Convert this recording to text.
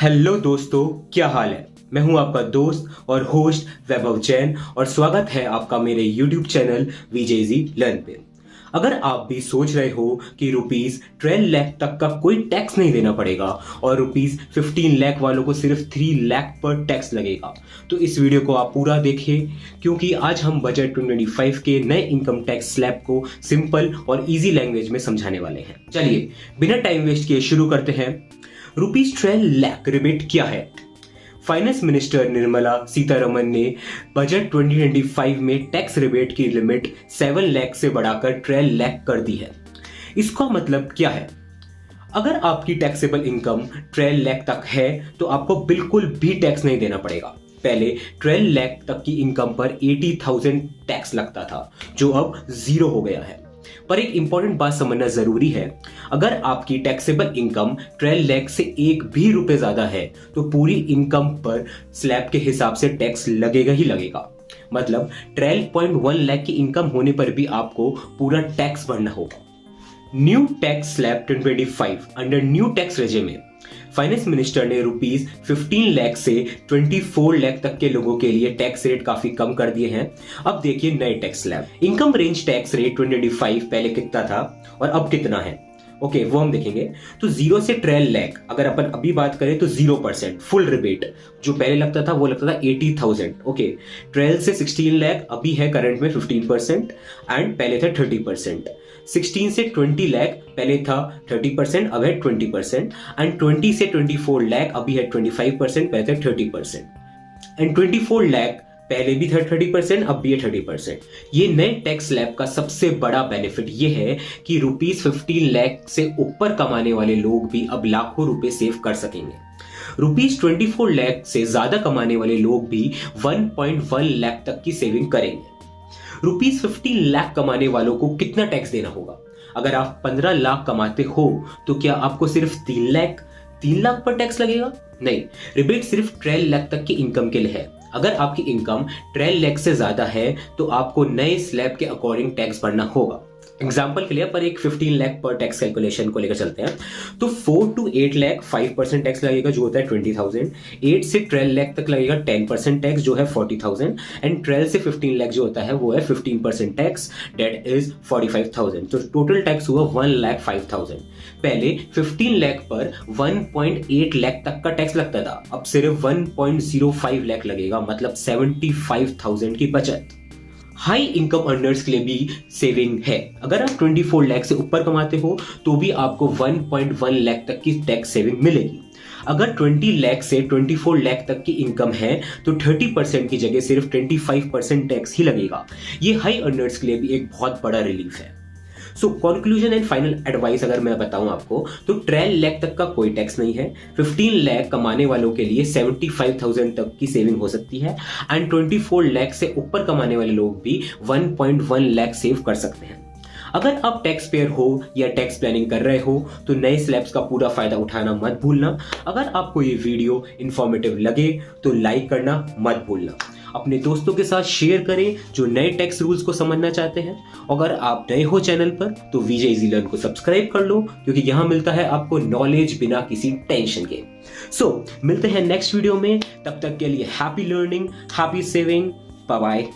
Hello दोस्तों, क्या हाल है। मैं हूं आपका दोस्त और होस्ट वैभव जैन और स्वागत है आपका मेरे YouTube चैनल VJZ लर्न पे। अगर आप भी सोच रहे हो कि ₹12 लाख तक का कोई टैक्स नहीं देना पड़ेगा और ₹15 लाख वालों को सिर्फ 3 लाख पर टैक्स लगेगा, तो इस वीडियो को आप पूरा देखें क्योंकि आज हम बजट 2025 के नए इनकम टैक्स स्लैब को सिंपल और इजी लैंग्वेज में समझाने वाले हैं। चलिए बिना टाइम वेस्ट किए शुरू करते हैं। ₹12 लाख रिबेट क्या है? फाइनेंस मिनिस्टर निर्मला सीतारमण ने बजट 2025 में टैक्स रिबेट की लिमिट 7 लाख से बढ़ाकर 12 लाख कर दी है। इसका मतलब क्या है? अगर आपकी टैक्सेबल इनकम 12 लाख तक है तो आपको बिल्कुल भी टैक्स नहीं देना पड़ेगा। पहले 12 लाख तक की इनकम पर 80,000 टैक्स लगता था, जो अब 0 हो गया है। पर एक इंपॉर्टेंट बात समझना जरूरी है, अगर आपकी टैक्सेबल इनकम 12 लाख से एक भी रुपए ज्यादा है तो पूरी इनकम पर स्लैब के हिसाब से टैक्स लगेगा ही लगेगा। मतलब 12.1 लाख की इनकम होने पर भी आपको पूरा टैक्स भरना होगा। New tax slab 2025 under new tax regime में फाइनेंस मिनिस्टर ने ₹15 लाख से 24 लाख तक के लोगों के लिए टैक्स रेट काफी कम कर दिए हैं। अब देखिए नए tax slab. Income range tax rate 2025 पहले कितना था और अब कितना है, ओके वो हम देखेंगे। तो 0 से 12 लाख अगर अपन अभी बात करें तो 0% फुल रिबेट। जो पहले लगता था वो लगता था 80,000। ओके 12 से 16 लाख अभी है करंट में 15% एंड पहले था 30%। 16 से 20 लाख पहले था 30%, अब है 20%। एंड 20 से 24 लाख अभी है 25%, पहले था 30%। एंड 24 लाख पहले भी था 30%, अब भी है 30%। ये नए टैक्स स्लैब का सबसे बड़ा बेनिफिट ये है कि ₹15 लाख से ऊपर कमाने वाले लोग भी अब लाखों रुपए सेव कर सकेंगे। ₹24 लाख से ज्यादा कमाने वाले लोग भी 1.1 लाख तक की सेविंग करेंगे। ₹15 लाख कमाने वालों को कितना टैक्स देना होगा? अगर आप 15 लाख कमाते हो तो क्या आपको सिर्फ 3 लाख पर टैक्स लगेगा? नहीं, रिबेट सिर्फ 12 लाख तक की इनकम के लिए है। अगर आपकी इनकम 12 लाख से ज्यादा है तो आपको नए स्लैब के अकॉर्डिंग टैक्स भरना होगा। एग्जाम्पल के लिए पर एक 15 लाख पर टैक्स कैलकुलेशन को लेकर चलते हैं तो 4 to 8 लाख 5% टैक्स लगेगा जो होता है 20,000। 8 से 12 लाख तक लगेगा 10% टैक्स जो है 40,000 एंड 12 से 15 लाख जो होता है वो है 15% टैक्स, डेट इज 45,000। तो टोटल टैक्स हुआ 1,05,000। पहले 15 लाख पर 1.8 लाख तक का टैक्स लगता था, अब सिर्फ 1.05 लाख लगेगा, मतलब 75,000 की बचत। हाई इनकम अर्नर्स के लिए भी सेविंग है। अगर आप 24 लाख से ऊपर कमाते हो तो भी आपको 1.1 लाख तक की टैक्स सेविंग मिलेगी। अगर 20 लाख से 24 लाख तक की इनकम है तो 30% की जगह सिर्फ 25% टैक्स ही लगेगा। ये हाई अर्नर्स के लिए भी एक बहुत बड़ा रिलीफ है। So conclusion and final advice अगर मैं बताऊं आपको तो 12 लाख तक का कोई टैक्स नहीं है। 15 लाख कमाने वालों के लिए 75,000 तक की सेविंग हो सकती है एंड 24 लाख से ऊपर कमाने वाले लोग भी 1.1 लाख सेव कर सकते हैं। अगर आप टैक्स पेयर हो या टैक्स प्लानिंग कर रहे हो तो नए स्लैब्स का पूरा फायदा उठाना मत भूलना। अगर आपको ये वीडियो इंफॉर्मेटिव लगे तो लाइक करना मत भूलना। अपने दोस्तों के साथ शेयर करें जो नए टैक्स रूल्स को समझना चाहते हैं। अगर आप नए हो चैनल पर तो VJZ लर्न को सब्सक्राइब कर लो क्योंकि यहां मिलता है आपको नॉलेज बिना किसी टेंशन के। सो मिलते हैं नेक्स्ट वीडियो में, तब तक के लिए happy learning, happy saving, bye bye.